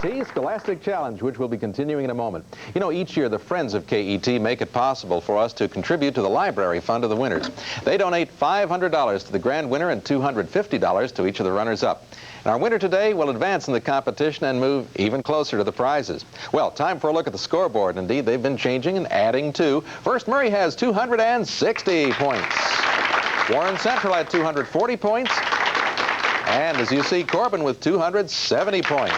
Scholastic Challenge, which we'll be continuing in a moment. You know, each year the Friends of KET make it possible for us to contribute to the library fund of the winners. They donate $500 to the grand winner and $250 to each of the runners-up. And our winner today will advance in the competition and move even closer to the prizes. Well, time for a look at the scoreboard. Indeed, they've been changing and adding too. First, Murray has 260 points. Warren Central had 240 points. And as you see, Corbin with 270 points.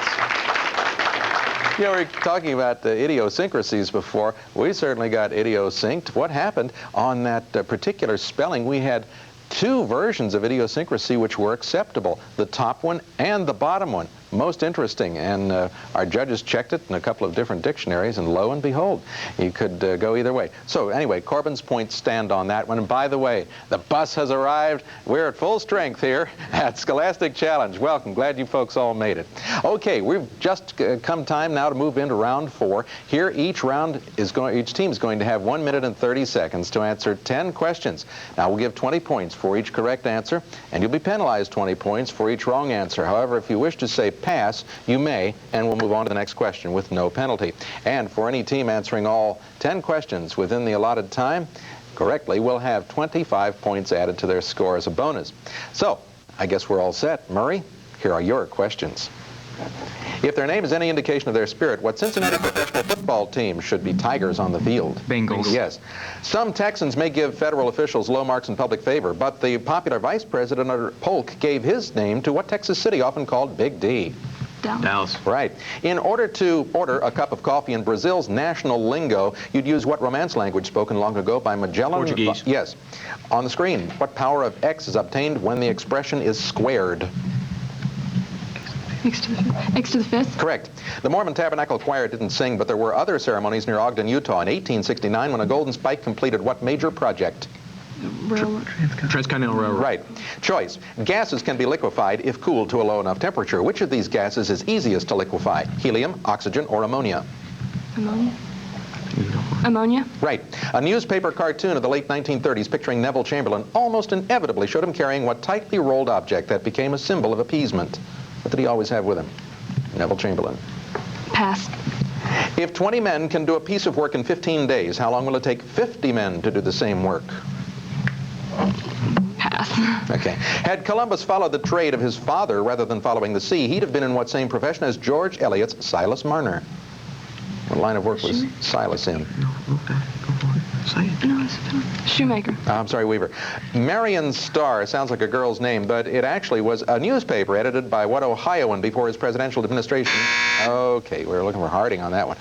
You know, we were talking about idiosyncrasies before. We certainly got idiosynced. What happened on that particular spelling? We had two versions of idiosyncrasy which were acceptable, the top one and the bottom one. Most interesting, and our judges checked it in a couple of different dictionaries, and lo and behold, you could go either way. So anyway, Corbin's points stand on that one. And by the way, the bus has arrived. We're at full strength here at Scholastic Challenge. Welcome. Glad you folks all made it. Okay, we've just come time now to move into round 4. Here, each team is going to have 1 minute and 30 seconds to answer 10 questions. Now, we'll give 20 points for each correct answer, and you'll be penalized 20 points for each wrong answer. However, if you wish to say pass, you may, and we'll move on to the next question with no penalty. And for any team answering all 10 questions within the allotted time correctly, we'll have 25 points added to their score as a bonus. So, I guess we're all set. Murray, here are your questions. If their name is any indication of their spirit, what Cincinnati professional football team should be Tigers on the field? Bengals. Yes. Some Texans may give federal officials low marks in public favor, but the popular vice president under Polk gave his name to what Texas city often called Big D? Dallas. Right. In order to order a cup of coffee in Brazil's national lingo, you'd use what Romance language spoken long ago by Magellan? Portuguese. Yes. On the screen, what power of X is obtained when the expression is squared? X to the fifth? Correct. The Mormon Tabernacle Choir didn't sing, but there were other ceremonies near Ogden, Utah in 1869 when a golden spike completed what major project? Transcontinental Railroad. Right. Choice. Gases can be liquefied if cooled to a low enough temperature. Which of these gases is easiest to liquefy? Helium, oxygen, or ammonia? Ammonia. Ammonia? Right. A newspaper cartoon of the late 1930s picturing Neville Chamberlain almost inevitably showed him carrying what tightly rolled object that became a symbol of appeasement. What did he always have with him? Neville Chamberlain. Pass. If 20 men can do a piece of work in 15 days, how long will it take 50 men to do the same work? Pass. Okay. Had Columbus followed the trade of his father rather than following the sea, he'd have been in what same profession as George Eliot's Silas Marner? What line of work was Silas in? Shoemaker. I'm sorry, Weaver. Marion Starr sounds like a girl's name, but it actually was a newspaper edited by what Ohioan before his presidential administration? Okay, we were looking for Harding on that one.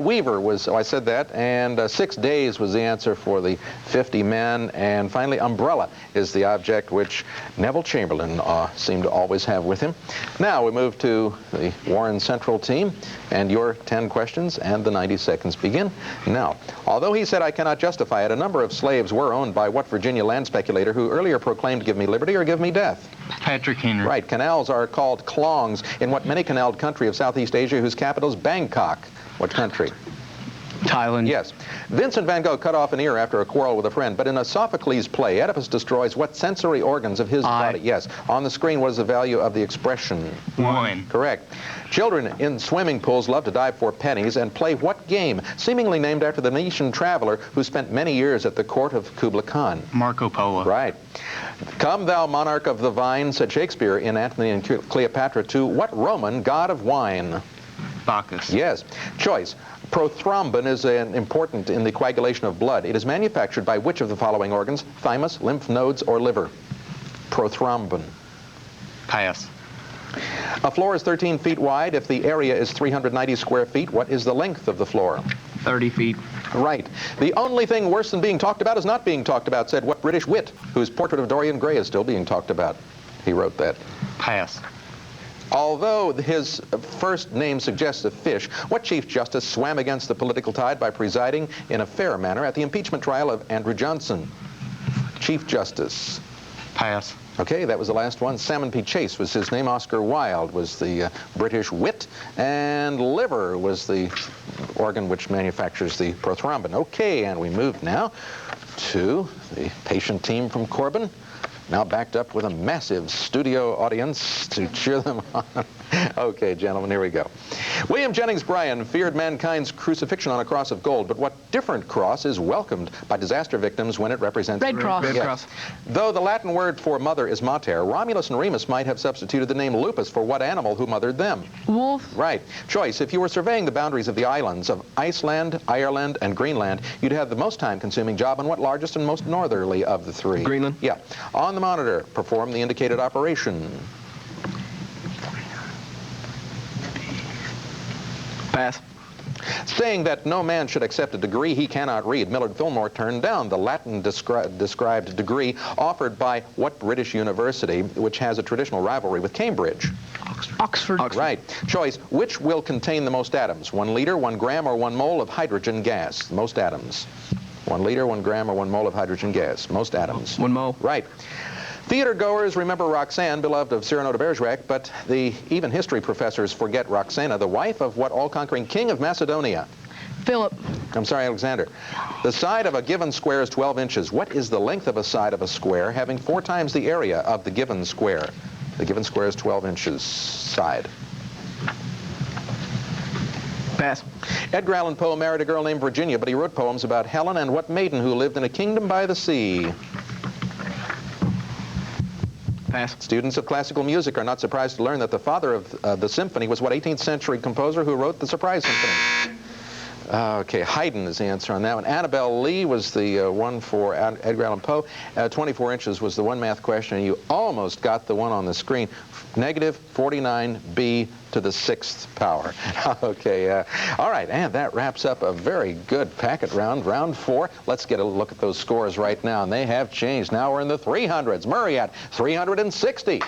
Weaver was, I said that, and 6 days was the answer for the 50 men, and finally umbrella is the object which Neville Chamberlain seemed to always have with him. Now we move to the Warren Central team, and your 10 questions and the 90 seconds begin now. Although he said I cannot justify it, a number of slaves were owned by what Virginia land speculator who earlier proclaimed give me liberty or give me death? Patrick Henry. Right. Canals are called clongs in what many-canaled country of Southeast Asia whose capital is Bangkok? What country? Thailand. Yes. Vincent van Gogh cut off an ear after a quarrel with a friend, but in a Sophocles play, Oedipus destroys what sensory organs of his body? Yes. On the screen, what is the value of the expression? 1. Correct. Children in swimming pools love to dive for pennies and play what game, seemingly named after the Venetian traveler who spent many years at the court of Kublai Khan? Marco Polo. Right. Come thou monarch of the vine, said Shakespeare in Antony and Cleopatra to what Roman god of wine? Bacchus. Yes. Choice. Prothrombin is important in the coagulation of blood. It is manufactured by which of the following organs? Thymus, lymph nodes, or liver? Prothrombin. Pass. A floor is 13 feet wide. If the area is 390 square feet, what is the length of the floor? 30 feet. Right. The only thing worse than being talked about is not being talked about, said what British wit, whose portrait of Dorian Gray is still being talked about? He wrote that. Pass. Although his first name suggests a fish, what Chief Justice swam against the political tide by presiding in a fair manner at the impeachment trial of Andrew Johnson? Chief Justice. Pass. Okay, that was the last one. Salmon P. Chase was his name. Oscar Wilde was the British wit. And liver was the organ which manufactures the prothrombin. Okay, and we move now to the patient team from Corbin. now backed up with a massive studio audience to cheer them on. Okay, gentlemen, here we go. William Jennings Bryan feared mankind's crucifixion on a cross of gold, but what different cross is welcomed by disaster victims when it represents... Red Cross. Red Yes. Cross. Though the Latin word for mother is mater, Romulus and Remus might have substituted the name lupus for what animal who mothered them? Wolf. Right. Choice. If you were surveying the boundaries of the islands of Iceland, Ireland, and Greenland, you'd have the most time-consuming job on what largest and most northerly of the three? Greenland. Yeah. On the monitor, perform the indicated operation. Pass. Saying that no man should accept a degree he cannot read, Millard Fillmore turned down the Latin described degree offered by what British university, which has a traditional rivalry with Cambridge? Oxford. Right. Choice. Which will contain the most atoms? 1 liter, 1 gram, or 1 mole of hydrogen gas? Most atoms. 1 liter, 1 gram, or 1 mole of hydrogen gas? Most atoms. 1 mole. Right. Theater goers remember Roxanne, beloved of Cyrano de Bergerac, but even history professors forget Roxana, the wife of what all-conquering king of Macedonia? Philip. I'm sorry, Alexander. The side of a given square is 12 inches. What is the length of a side of a square having 4 times the area of the given square? The given square is 12 inches side. Pass. Edgar Allan Poe married a girl named Virginia, but he wrote poems about Helen and what maiden who lived in a kingdom by the sea? Pass. Students of classical music are not surprised to learn that the father of the symphony was what 18th century composer who wrote the Surprise Symphony? Okay, Haydn is the answer on that one. Annabelle Lee was the one for Edgar Allan Poe. 24 inches was the one math question, and you almost got the one on the screen. Negative 49b to the 6th power. Okay, all right, and that wraps up a very good packet round, round 4. Let's get a look at those scores right now, and they have changed. Now we're in the 300s. Murray at 360.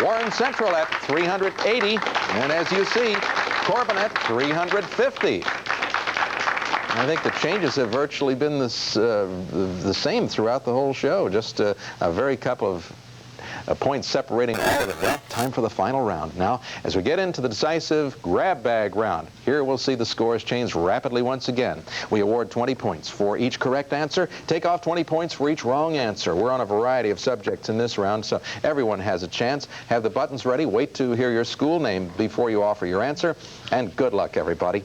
Warren Central at 380. And as you see, Corbin at 350. I think the changes have virtually been the same throughout the whole show. Just a very couple of points separating all of it. Well, time for the final round. Now, as we get into the decisive grab bag round, here we'll see the scores change rapidly once again. We award 20 points for each correct answer, take off 20 points for each wrong answer. We're on a variety of subjects in this round, so everyone has a chance. Have the buttons ready. Wait to hear your school name before you offer your answer. And good luck, everybody.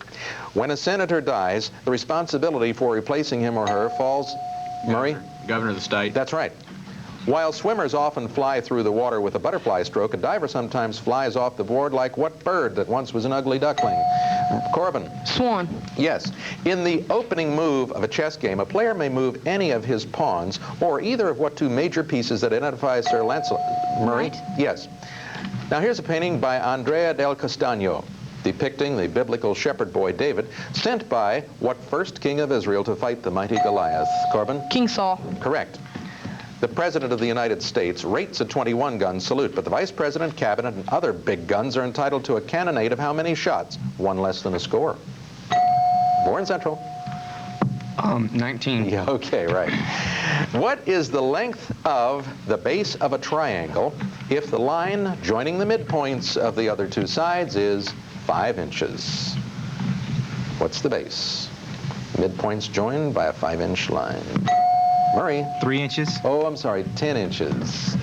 When a senator dies, the responsibility for replacing him or her falls... Murray? Governor of the state. That's right. While swimmers often fly through the water with a butterfly stroke, a diver sometimes flies off the board like what bird that once was an ugly duckling? Corbin. Swan. Yes. In the opening move of a chess game, a player may move any of his pawns or either of what 2 major pieces that identify Sir Lancelot. Murray? Right. Yes. Now here's a painting by Andrea del Castagno depicting the biblical shepherd boy David, sent by what first king of Israel to fight the mighty Goliath? Corbin? King Saul. Correct. The President of the United States rates a 21-gun salute, but the Vice President, Cabinet, and other big guns are entitled to a cannonade of how many shots? 1 less than a score. Warren Central. 19. Yeah, okay, right. What is the length of the base of a triangle if the line joining the midpoints of the other 2 sides is 5 inches? What's the base? Midpoints joined by a 5-inch line. Murray. 3 inches. Oh, I'm sorry, 10 inches.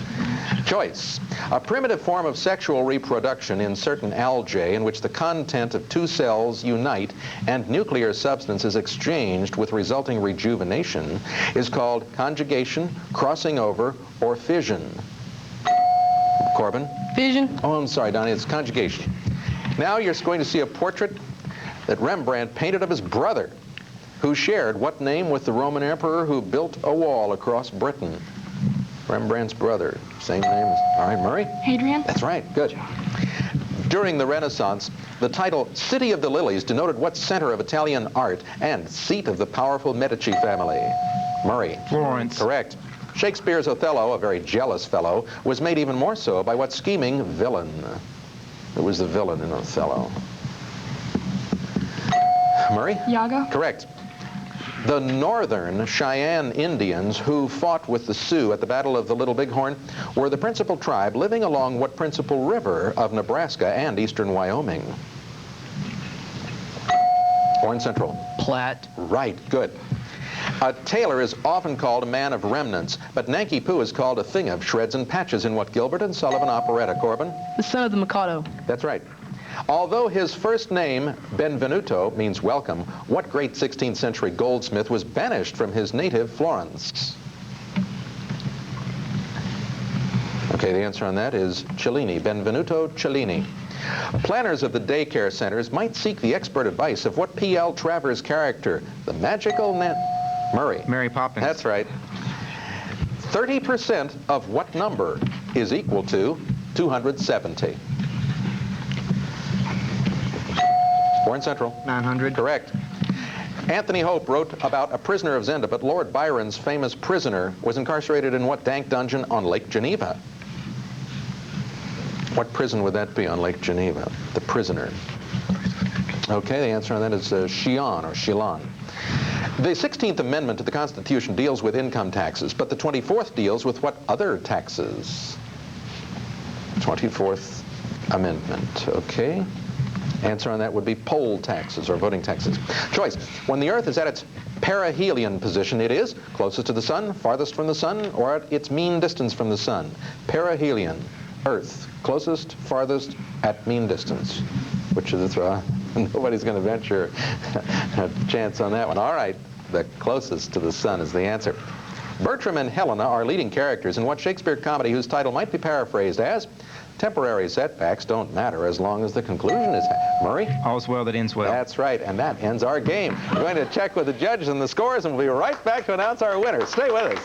Choice. A primitive form of sexual reproduction in certain algae in which the content of 2 cells unite and nuclear substance is exchanged with resulting rejuvenation is called conjugation, crossing over, or fission. Corbin? Fission. Oh, I'm sorry, Donnie, it's conjugation. Now you're going to see a portrait that Rembrandt painted of his brother, who shared what name with the Roman emperor who built a wall across Britain? Rembrandt's brother. Same name as... All right, Murray? Hadrian. That's right. Good. During the Renaissance, the title City of the Lilies denoted what center of Italian art and seat of the powerful Medici family? Murray? Florence. Correct. Shakespeare's Othello, a very jealous fellow, was made even more so by what scheming villain? Who was the villain in Othello? Murray? Iago. Correct. The northern Cheyenne Indians who fought with the Sioux at the Battle of the Little Bighorn were the principal tribe living along what principal river of Nebraska and eastern Wyoming? Warren Central. Platte. Right, good. A tailor is often called a man of remnants, but Nanky Poo is called a thing of shreds and patches in what Gilbert and Sullivan operetta, Corbin? The Son of the Mikado. That's right. Although his first name, Benvenuto, means welcome, what great 16th century goldsmith was banished from his native Florence? Okay, the answer on that is Cellini, Benvenuto Cellini. Planners of the daycare centers might seek the expert advice of what P.L. Travers' character, the magical Murray. Mary Poppins. That's right. 30% of what number is equal to 270? Warren Central. 900. Correct. Anthony Hope wrote about A Prisoner of Zenda, but Lord Byron's famous prisoner was incarcerated in what dank dungeon on Lake Geneva? What prison would that be on Lake Geneva? The prisoner. Okay, the answer on that is Chillon or Chillon. The 16th Amendment to the Constitution deals with income taxes, but the 24th deals with what other taxes? 24th Amendment, okay. Answer on that would be poll taxes or voting taxes. Choice. When the Earth is at its perihelion position, it is closest to the sun, farthest from the sun, or at its mean distance from the sun. Perihelion, Earth. Closest, farthest, at mean distance. Which of the three? Nobody's going to venture a chance on that one. All right, the closest to the sun is the answer. Bertram and Helena are leading characters in what Shakespeare comedy whose title might be paraphrased as Temporary Setbacks Don't Matter as Long as the Conclusion is Murray? All's well that ends well. That's right, and that ends our game. We're going to check with the judges and the scores, and we'll be right back to announce our winners. Stay with us.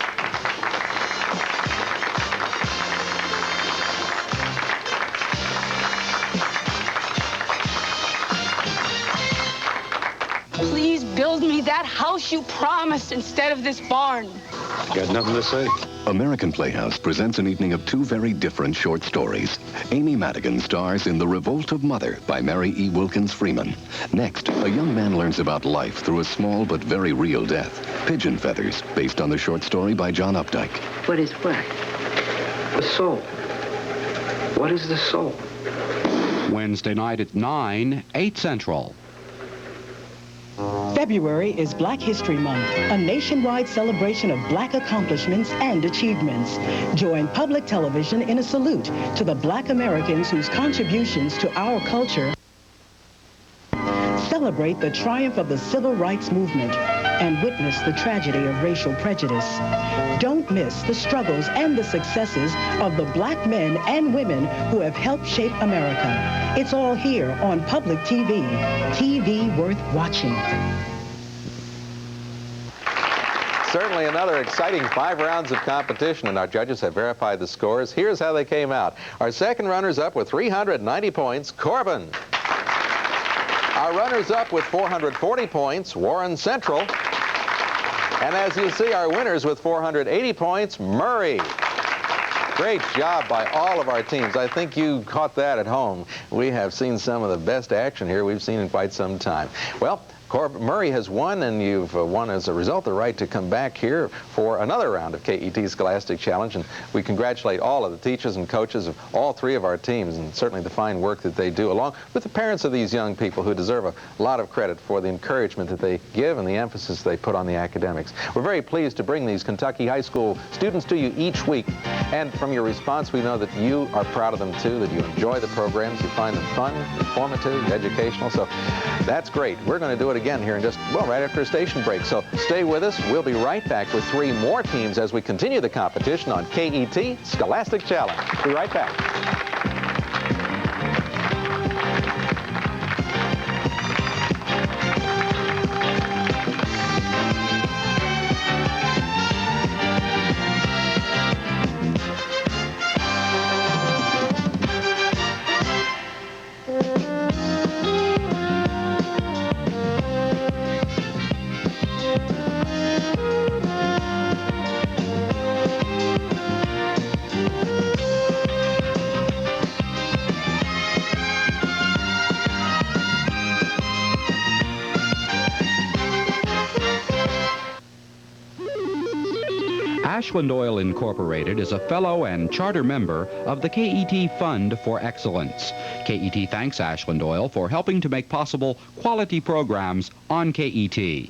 Please build me that house you promised instead of this barn. Got nothing to say. American Playhouse presents an evening of two very different short stories. Amy Madigan stars in The Revolt of Mother by Mary E. Wilkins Freeman. Next, a young man learns about life through a small but very real death. Pigeon Feathers, based on the short story by John Updike. What is what? The soul. What is the soul? Wednesday night at 9, 8 Central. February is Black History Month, a nationwide celebration of Black accomplishments and achievements. Join public television in a salute to the Black Americans whose contributions to our culture celebrate the triumph of the Civil Rights Movement and witness the tragedy of racial prejudice. Don't miss the struggles and the successes of the Black men and women who have helped shape America. It's all here on public TV. TV worth watching. Certainly another exciting 5 rounds of competition, and our judges have verified the scores. Here's how they came out. Our second runners-up with 390 points, Corbin. Our runners-up with 440 points, Warren Central. And as you see, our winners with 480 points, Murray. Great job by all of our teams. I think you caught that at home. We have seen some of the best action here we've seen in quite some time. Well, Murray has won, and you've won as a result the right to come back here for another round of KET Scholastic Challenge. And we congratulate all of the teachers and coaches of all 3 of our teams, and certainly the fine work that they do, along with the parents of these young people who deserve a lot of credit for the encouragement that they give and the emphasis they put on the academics. We're very pleased to bring these Kentucky high school students to you each week. And from your response, we know that you are proud of them too, that you enjoy the programs, you find them fun, informative, educational. So that's great. We're going to do it again here in just, well, right after a station break. So stay with us. We'll be right back with 3 more teams as we continue the competition on KET Scholastic Challenge. Be right back. Ashland Oil Incorporated is a fellow and charter member of the KET Fund for Excellence. KET thanks Ashland Oil for helping to make possible quality programs on KET.